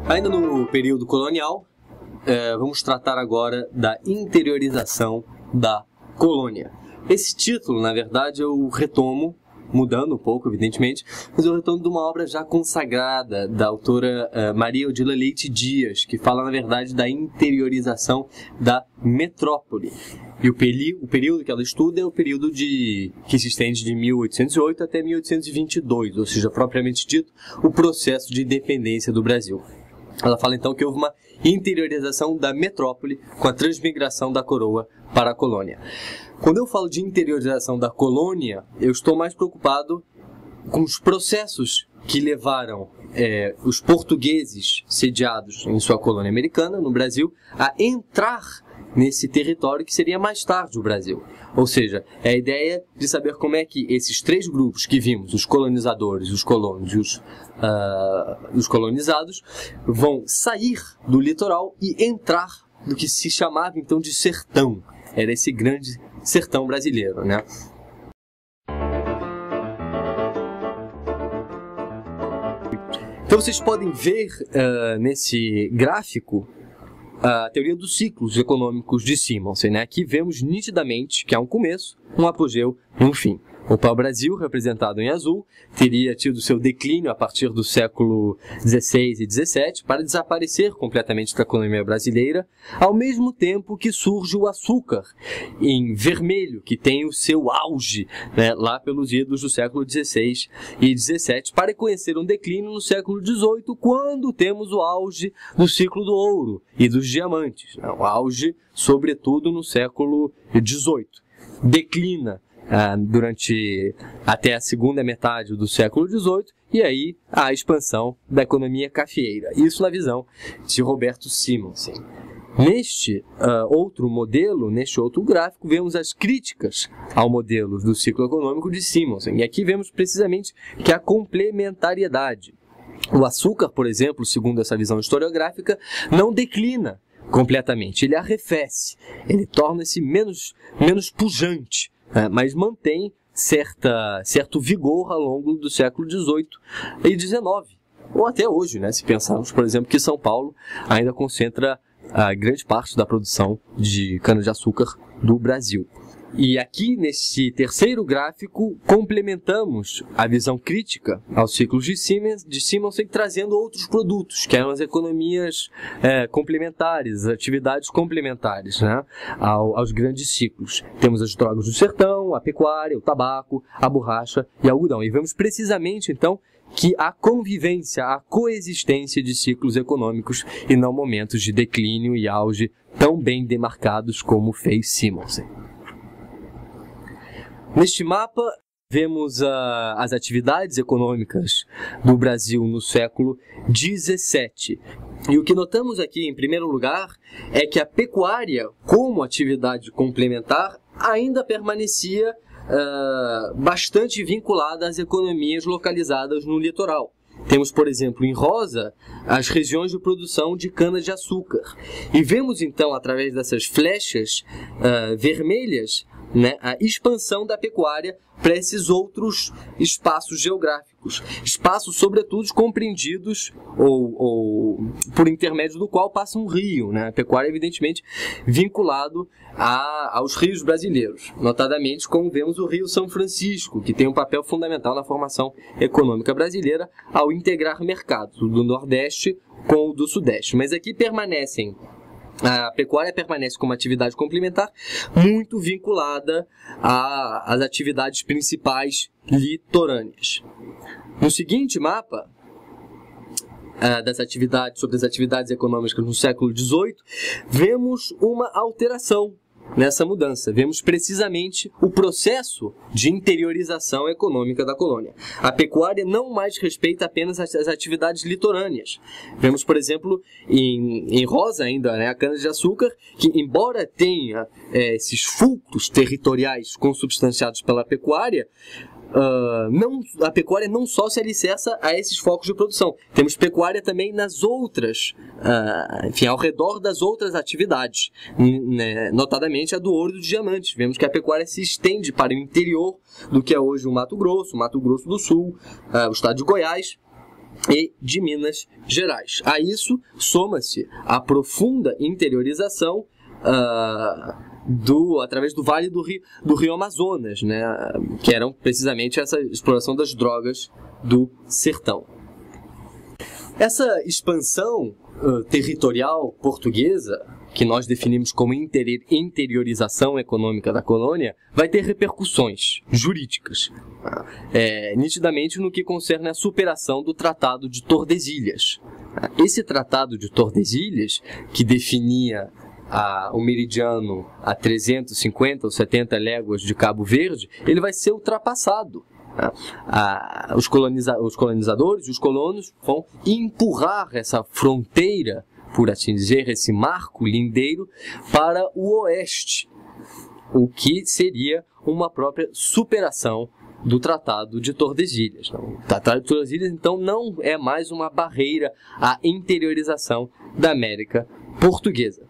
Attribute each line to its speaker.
Speaker 1: Ainda no período colonial, vamos tratar agora da interiorização da colônia. Esse título, na verdade, eu retomo, mudando um pouco, evidentemente, mas eu retomo de uma obra já consagrada da autora Maria Odila Leite Dias, que fala, na verdade, da interiorização da metrópole. E o período que ela estuda é o período que se estende de 1808 até 1822, ou seja, propriamente dito, o processo de independência do Brasil. Ela fala então que houve uma interiorização da metrópole com a transmigração da coroa para a colônia. Quando eu falo de interiorização da colônia, eu estou mais preocupado com os processos que levaram os portugueses sediados em sua colônia americana, no Brasil, a entrar nesse território que seria mais tarde o Brasil. Ou seja, é a ideia de saber como é que esses três grupos que vimos, os colonizadores, os colonos e os colonizados, vão sair do litoral e entrar no que se chamava então de sertão. Era esse grande sertão brasileiro, né? Então vocês podem ver nesse gráfico a teoria dos ciclos econômicos de Simonsen, né? Aqui vemos nitidamente que há um começo, um apogeu e um fim. O pau-brasil, representado em azul, teria tido seu declínio a partir do século XVI e XVII para desaparecer completamente da economia brasileira, ao mesmo tempo que surge o açúcar, em vermelho, que tem o seu auge, né, lá pelos idos do século XVI e XVII, para conhecer um declínio no século XVIII, quando temos o auge do ciclo do ouro e dos diamantes, né, o auge, sobretudo, no século XVIII. Declina durante até a segunda metade do século XVIII, e aí a expansão da economia cafeeira. Isso na visão de Roberto Simonsen. Neste outro modelo, neste outro gráfico, vemos as críticas ao modelo do ciclo econômico de Simonsen. E aqui vemos precisamente que a complementariedade. O açúcar, por exemplo, segundo essa visão historiográfica, não declina completamente, ele arrefece, ele torna-se menos pujante, mas mantém certo vigor ao longo do século XVIII e XIX, ou até hoje, né? Se pensarmos, por exemplo, que São Paulo ainda concentra a grande parte da produção de cana-de-açúcar do Brasil. E aqui, nesse terceiro gráfico, complementamos a visão crítica aos ciclos de Simonsen, trazendo outros produtos, que eram as economias complementares, as atividades complementares, né, aos grandes ciclos. Temos as drogas do sertão, a pecuária, o tabaco, a borracha e o algodão. E vemos precisamente, então, que há convivência, a coexistência de ciclos econômicos e não momentos de declínio e auge tão bem demarcados como fez Simonsen. Neste mapa, vemos as atividades econômicas do Brasil no século XVII. E o que notamos aqui, em primeiro lugar, é que a pecuária, como atividade complementar, ainda permanecia bastante vinculada às economias localizadas no litoral. Temos, por exemplo, em rosa, as regiões de produção de cana-de-açúcar. E vemos, então, através dessas flechas vermelhas, né, a expansão da pecuária para esses outros espaços geográficos. Espaços, sobretudo, compreendidos ou por intermédio do qual passa um rio. Né? A pecuária, evidentemente, vinculado aos rios brasileiros. Notadamente, como vemos o Rio São Francisco, que tem um papel fundamental na formação econômica brasileira ao integrar mercados do Nordeste com o do Sudeste. Mas aqui a pecuária permanece como atividade complementar muito vinculada às atividades principais litorâneas. No seguinte mapa, sobre as atividades econômicas no século XVIII, vemos uma alteração nessa mudança. Vemos precisamente o processo de interiorização econômica da colônia. A pecuária não mais respeita apenas as atividades litorâneas. Vemos, por exemplo, em rosa ainda, né, a cana-de-açúcar, que embora tenha esses fulcros territoriais consubstanciados pela pecuária, a pecuária não só se alicerça a esses focos de produção. Temos pecuária também nas outras, ao redor das outras atividades, né, notadamente a do ouro e do diamante. Vemos que a pecuária se estende para o interior do que é hoje o Mato Grosso do Sul, o estado de Goiás, e de Minas Gerais. A isso soma-se a profunda interiorização através do Vale do Rio Amazonas, né, que eram precisamente essa exploração das drogas do sertão. Essa expansão territorial portuguesa, que nós definimos como interiorização econômica da colônia, vai ter repercussões jurídicas, nitidamente no que concerne a superação do Tratado de Tordesilhas. Esse Tratado de Tordesilhas, que definia o meridiano a 350 ou 70 léguas de Cabo Verde, ele vai ser ultrapassado. Os colonizadores e os colonos vão empurrar essa fronteira, por assim dizer, esse marco lindeiro, para o oeste, o que seria uma própria superação do Tratado de Tordesilhas. O Tratado de Tordesilhas, então, não é mais uma barreira à interiorização da América portuguesa.